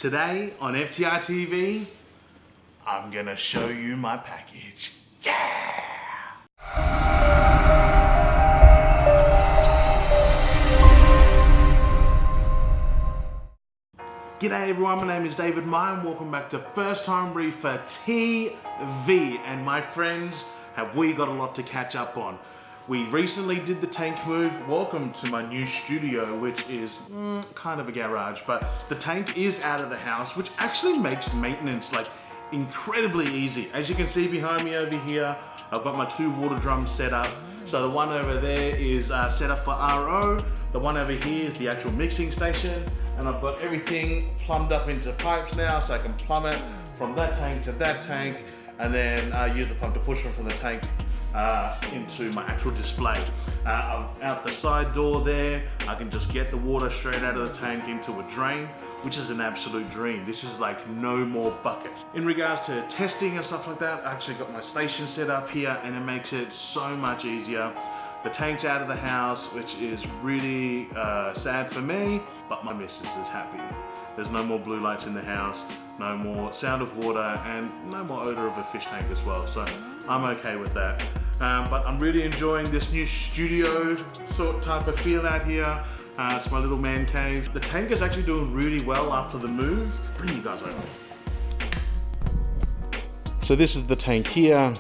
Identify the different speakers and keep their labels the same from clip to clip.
Speaker 1: Today on FTI TV, I'm gonna show you my package. Yeah! G'day everyone, my name is David Meyer and welcome back to First Time Reefer TV. And my friends, have we got a lot to catch up on. We recently did the tank move. Welcome to my new studio, which is kind of a garage, but the tank is out of the house, which actually makes maintenance like incredibly easy. As you can see behind me over here, I've got my two water drums set up. So the one over there is set up for RO. The one over here is the actual mixing station. And I've got everything plumbed up into pipes now, so I can plumb it from that tank to that tank, and then use the pump to push it from the tank into my actual display. Out the side door there, I can just get the water straight out of the tank into a drain, which is an absolute dream. This is like no more buckets. In regards to testing and stuff like that, I actually got my station set up here and it makes it so much easier. The tank's out of the house, which is really sad for me, but my missus is happy. There's no more blue lights in the house, no more sound of water, and no more odor of a fish tank as well, so I'm okay with that. But I'm really enjoying this new studio sort type of feel out here. It's my little man cave. The tank is actually doing really well after the move. Bring you guys over. So this is the tank here.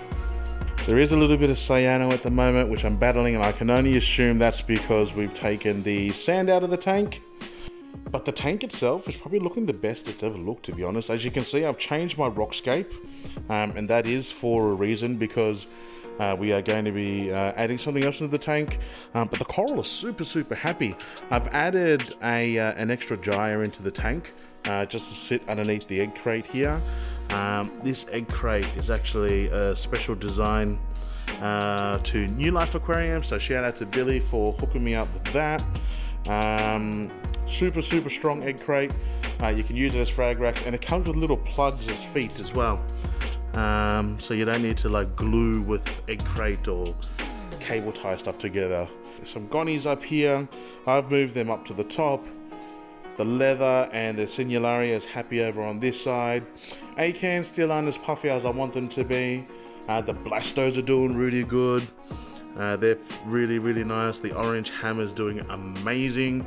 Speaker 1: There is a little bit of cyano at the moment, which I'm battling, and I can only assume that's because we've taken the sand out of the tank. But the tank itself is probably looking the best it's ever looked, to be honest. As you can see, I've changed my rockscape, and that is for a reason, because we are going to be adding something else into the tank. But the coral is super happy. I've added an extra gyre into the tank, just to sit underneath the egg crate here. This egg crate is actually a special design to New Life Aquarium, so shout out to Billy for hooking me up with that. Super strong egg crate. You can use it as frag rack, and it comes with little plugs as feet as well. So you don't need to like glue with egg crate or cable tie stuff together. Some gonnies up here. I've moved them up to the top. The leather and the Sinularia is happy over on this side. Acans still aren't as puffy as I want them to be. The Blastos are doing really good. They're really nice. The orange hammer's doing amazing.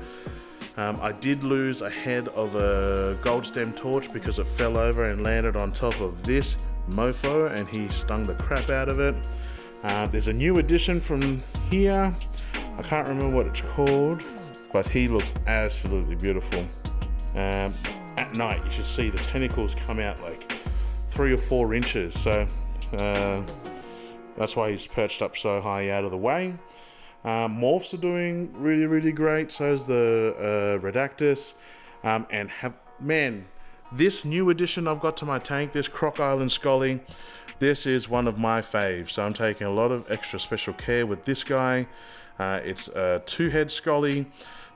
Speaker 1: I did lose a head of a gold stem torch because it fell over and landed on top of this mofo, and he stung the crap out of it. There's a new addition from here. I can't remember what it's called, but he looks absolutely beautiful. At night, you should see the tentacles come out like 3 or 4 inches. So that's why he's perched up so high out of the way. Morphs are doing really great. So is the Redactus. Man, this new addition I've got to my tank, this Croc Island Scully, this is one of my faves. So I'm taking a lot of extra special care with this guy. It's a 2-head Scully.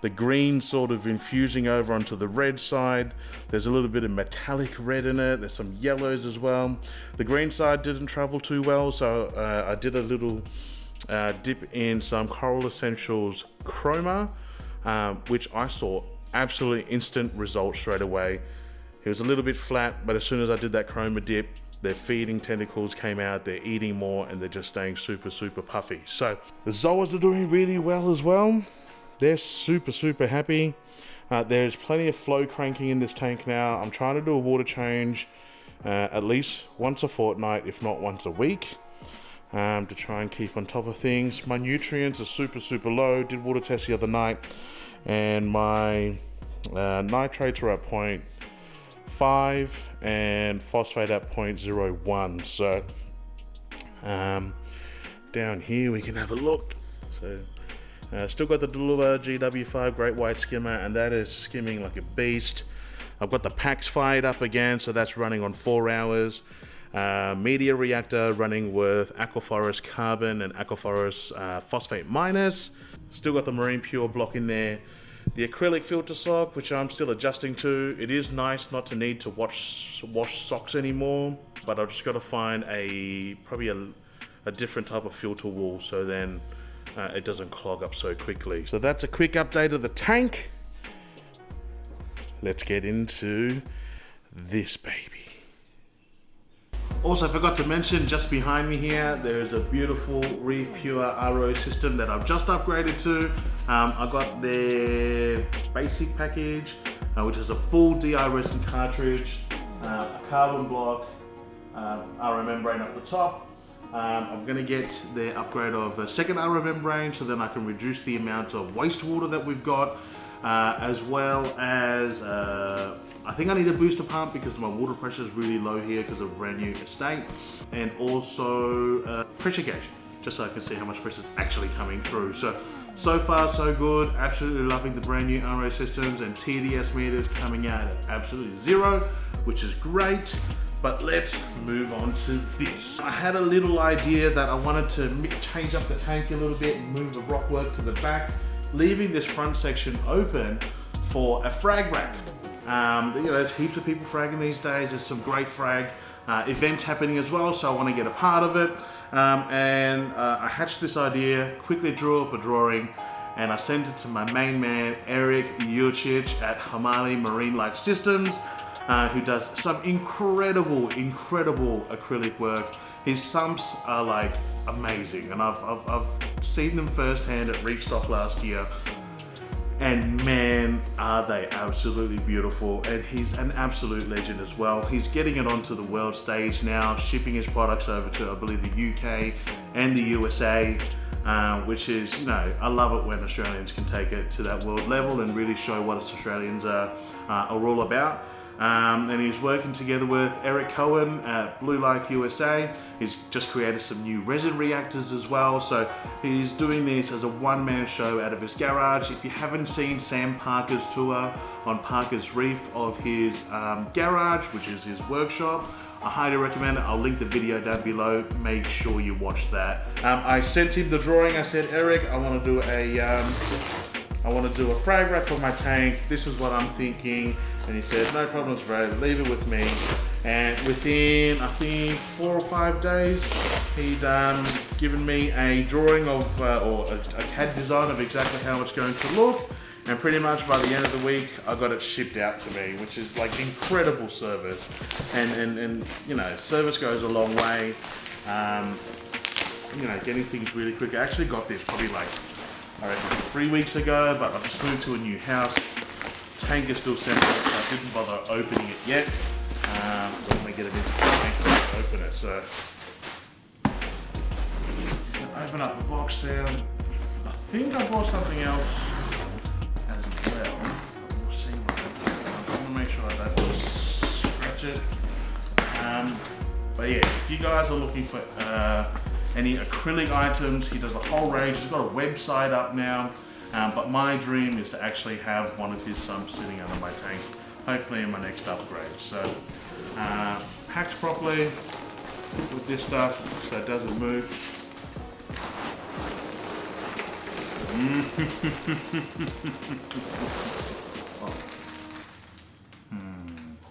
Speaker 1: The green sort of infusing over onto the red side. There's a little bit of metallic red in it. There's some yellows as well. The green side didn't travel too well, so I did a little dip in some Coral Essentials Chroma, which I saw absolutely instant results straight away. It was a little bit flat, but as soon as I did that Chroma dip, their feeding tentacles came out, they're eating more, and they're just staying super puffy. So the Zoas are doing really well as well. They're super happy. There's plenty of flow cranking in this tank now. I'm trying to do a water change at least once a fortnight, if not once a week, to try and keep on top of things. My nutrients are super low. Did water test the other night, and my nitrates are at 0.5 and phosphate at 0.01. So down here we can have a look. So still got the Duluva GW5 Great White Skimmer, and that is skimming like a beast. I've got the packs fired up again, so that's running on 4 hours. Media reactor running with Aquaforest Carbon and Aquaforest Phosphate Minus. Still got the Marine Pure block in there. The acrylic filter sock, which I'm still adjusting to. It is nice not to need to wash socks anymore, but I've just got to find probably a different type of filter wool, so then it doesn't clog up so quickly. So that's a quick update of the tank. let's get into this baby. Also, I forgot to mention, just behind me here, there is a beautiful Reefer RO system that I've just upgraded to. I got their basic package, which is a full DI resin cartridge, a carbon block, RO membrane up the top. I'm going to get the upgrade of a second RO membrane so then I can reduce the amount of wastewater that we've got, as well as I think I need a booster pump because my water pressure is really low here because of a brand new estate, and also pressure gauge, just so I can see how much pressure is actually coming through. So far so good. Absolutely loving the brand new RO systems, and TDS meters coming out at absolutely 0, which is great. But let's move on to this. I had a little idea that I wanted to change up the tank a little bit and move the rock work to the back, leaving this front section open for a frag rack. You know, there's heaps of people fragging these days. There's some great frag events happening as well, so I want to get a part of it. I hatched this idea, quickly drew up a drawing, and I sent it to my main man, Eric Jurcic at Hmahli Marine Life Systems, who does some incredible acrylic work. His sumps are like amazing, and I've seen them firsthand at Reef Stock last year, and man, are they absolutely beautiful. And he's an absolute legend as well. He's getting it onto the world stage now, shipping his products over to, I believe, the UK and the USA, which is, you know, I love it when Australians can take it to that world level and really show what us Australians are all about. And he's working together with Eric Cohen at Blue Life USA. He's just created some new resin reactors as well. So he's doing this as a one-man show out of his garage. If you haven't seen Sam Parker's tour on Parker's Reef of his garage, which is his workshop, I highly recommend it. I'll link the video down below. Make sure you watch that. I sent him the drawing. I said, Eric, I want to do a frag rack for my tank. This is what I'm thinking. And he said, no problems, bro, leave it with me. And within, I think, 4 or 5 days, he'd given me a drawing of, or a CAD design of exactly how it's going to look. And pretty much by the end of the week, I got it shipped out to me, which is like incredible service. And you know, service goes a long way. You know, getting things really quick. I actually got this probably like, I reckon 3 weeks ago, but I've just moved to a new house. Tank is still separate, so I didn't bother opening it yet. When we get it into the tank, I'll open it. So, open up the box there. I think I bought something else as well. We'll see what I want to make sure I don't scratch it. But yeah, if you guys are looking for any acrylic items, he does a whole range. He's got a website up now. But my dream is to actually have one of his sumps sitting under my tank, hopefully in my next upgrade. So, packed properly with this stuff so it doesn't move.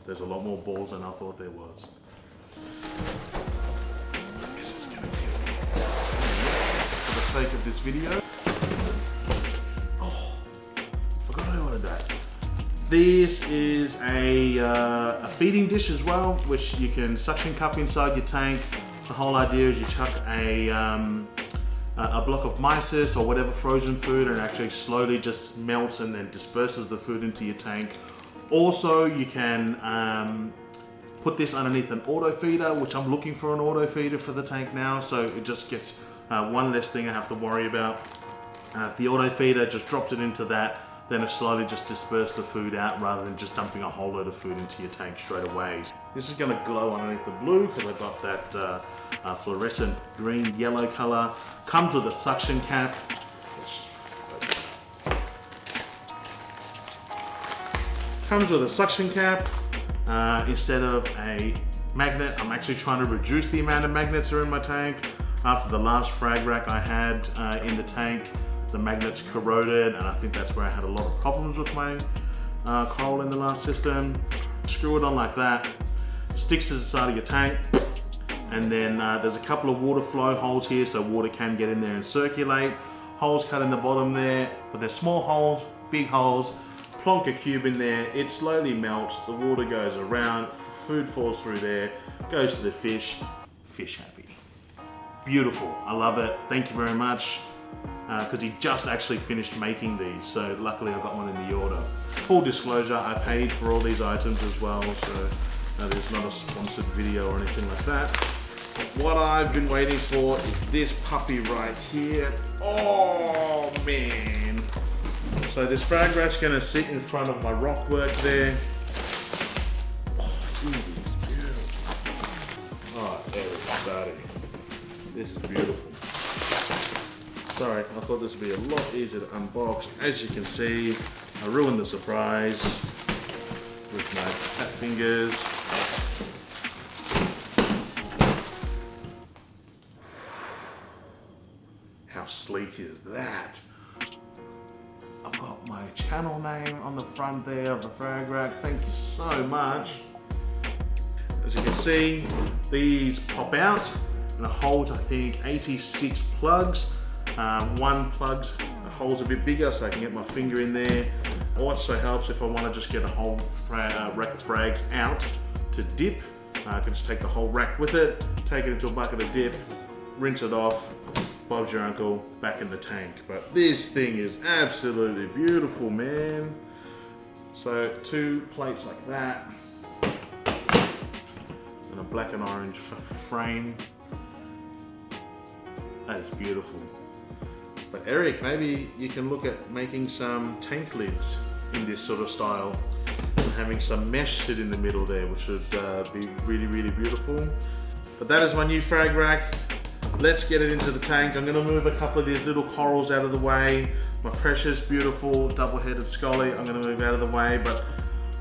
Speaker 1: There's a lot more balls than I thought there was. This is gonna be for the sake of this video. This is a feeding dish as well, which you can suction cup inside your tank. The whole idea is you chuck a block of mysis or whatever frozen food, and it actually slowly just melts and then disperses the food into your tank. Also, you can put this underneath an auto feeder, which I'm looking for an auto feeder for the tank now, so it just gets one less thing I have to worry about. The auto feeder just drops it into that, then it slowly just disperses the food out rather than just dumping a whole load of food into your tank straight away. This is going to glow underneath the blue because I've got that fluorescent green yellow color. Comes with a suction cap. Comes with a suction cap instead of a magnet. I'm actually trying to reduce the amount of magnets that are in my tank. After the last frag rack I had in the tank, the magnets corroded, and I think that's where I had a lot of problems with my coral in the last system. Screw it on like that, sticks to the side of your tank, and then there's a couple of water flow holes here so water can get in there and circulate. Holes cut in the bottom there, but they're small holes, big holes, plonk a cube in there, it slowly melts, the water goes around, food falls through there, goes to the fish happy. Beautiful, I love it. Thank you very much. Because he just actually finished making these, so luckily I got one in the order. Full disclosure, I paid for all these items as well, so there's not a sponsored video or anything like that. But what I've been waiting for is this puppy right here. Oh man! So this frag rack's gonna sit in front of my rock work there. Oh, it's beautiful. Oh, there it's starting. This is beautiful. Sorry, I thought this would be a lot easier to unbox. As you can see, I ruined the surprise with my fat fingers. How sleek is that? I've got my channel name on the front there of the frag rack. Thank you so much. As you can see, these pop out and it holds, I think, 86 plugs. One plug hole's a bit bigger so I can get my finger in there. Also helps if I want to just get a whole rack of frags out to dip. I can just take the whole rack with it, take it into a bucket of dip, rinse it off, Bob's your uncle, back in the tank. But this thing is absolutely beautiful, man. So 2 plates like that, and a black and orange frame. That is beautiful. But Eric, maybe you can look at making some tank lids in this sort of style and having some mesh sit in the middle there, which would be really, really beautiful. But that is my new frag rack. Let's get it into the tank. I'm gonna move a couple of these little corals out of the way. My precious, beautiful, double-headed scully, I'm gonna move out of the way, but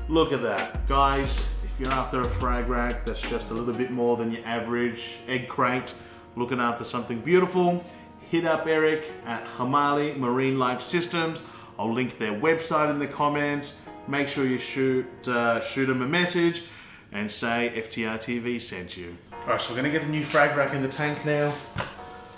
Speaker 1: look at that. Guys, if you're after a frag rack that's just a little bit more than your average egg crate, looking after something beautiful, hit up Eric at Hmahli Marine Life Systems. I'll link their website in the comments. Make sure you shoot them a message and say FTR TV sent you. All right, so we're gonna get the new frag rack in the tank now.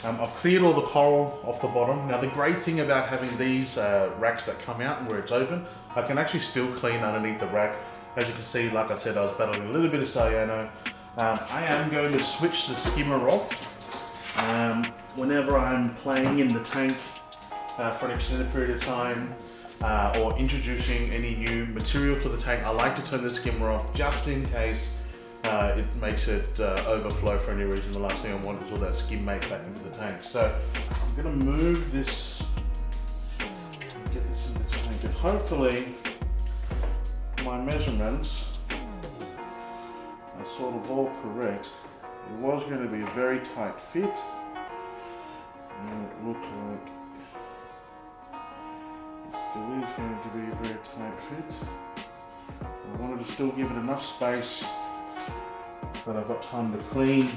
Speaker 1: I've cleared all the coral off the bottom. Now the great thing about having these racks that come out and where it's open, I can actually still clean underneath the rack. As you can see, like I said, I was battling a little bit of cyano. I am going to switch the skimmer off. Whenever I'm playing in the tank for an extended period of time or introducing any new material to the tank, I like to turn the skimmer off just in case it makes it overflow for any reason. The last thing I want is all that skim make back into the tank. So I'm going to move this, get this in the tank, and hopefully my measurements are sort of all correct. It was going to be a very tight fit, and it looked like it still is going to be a very tight fit. I wanted to still give it enough space that I've got time to clean.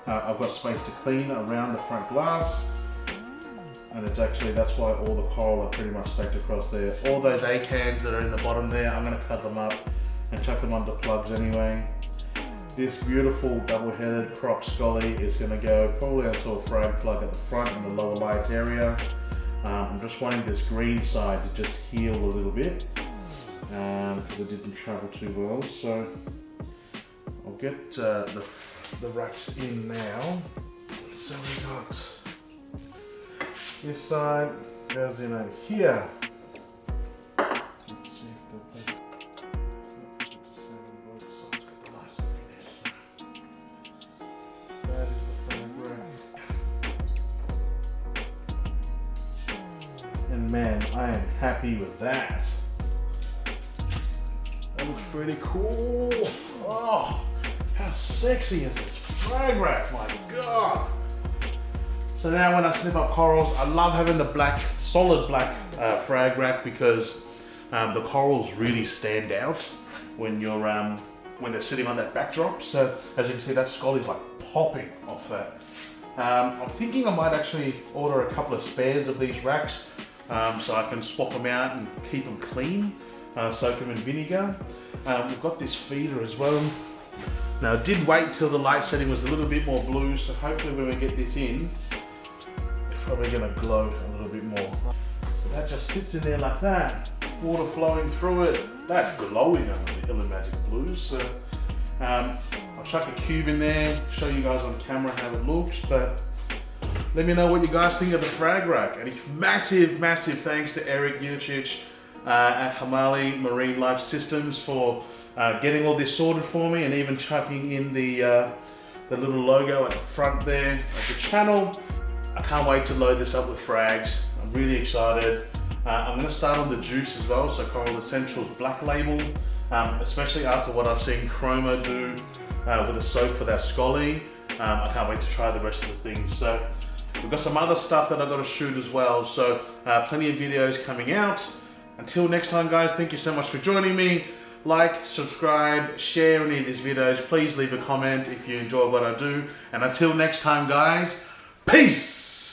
Speaker 1: I've got space to clean around the front glass, and it's actually, that's why all the coral are pretty much staked across there. All those A cans that are in the bottom there, I'm going to cut them up and chuck them onto plugs anyway. This beautiful double-headed croc scully is going to go probably onto a frag plug at the front in the lower light area. I'm just wanting this green side to just heal a little bit because it didn't travel too well. So I'll get the racks in now. So we got this side goes in over here. And man, I am happy with that. That looks pretty cool. Oh, how sexy is this frag rack, my God. So now when I snip up corals, I love having the black, solid black frag rack because the corals really stand out when you're when they're sitting on that backdrop. So as you can see, that scully's like popping off that. I'm thinking I might actually order a couple of spares of these racks so I can swap them out and keep them clean, soak them in vinegar. We've got this feeder as well. Now I did wait till the light setting was a little bit more blue, so hopefully when we get this in, it's probably going to glow a little bit more. So that just sits in there like that. water flowing through it. That's glowing under the Illumagic Blues. So, I'll chuck a cube in there, show you guys on camera how it looks, but let me know what you guys think of the frag rack. And a massive, massive thanks to Eric Yurchich at Hmahli Marine Life Systems for getting all this sorted for me, and even chucking in the little logo at the front there of the channel. I can't wait to load this up with frags. I'm really excited. I'm going to start on the juice as well, so Coral Essentials Black Label, especially after what I've seen Chroma do with a soap for their Scully. I can't wait to try the rest of the things. So we've got some other stuff that I've got to shoot as well, so plenty of videos coming out. Until next time guys, thank you so much for joining me. Like, subscribe, share any of these videos. Please leave a comment if you enjoy what I do. And until next time guys, peace!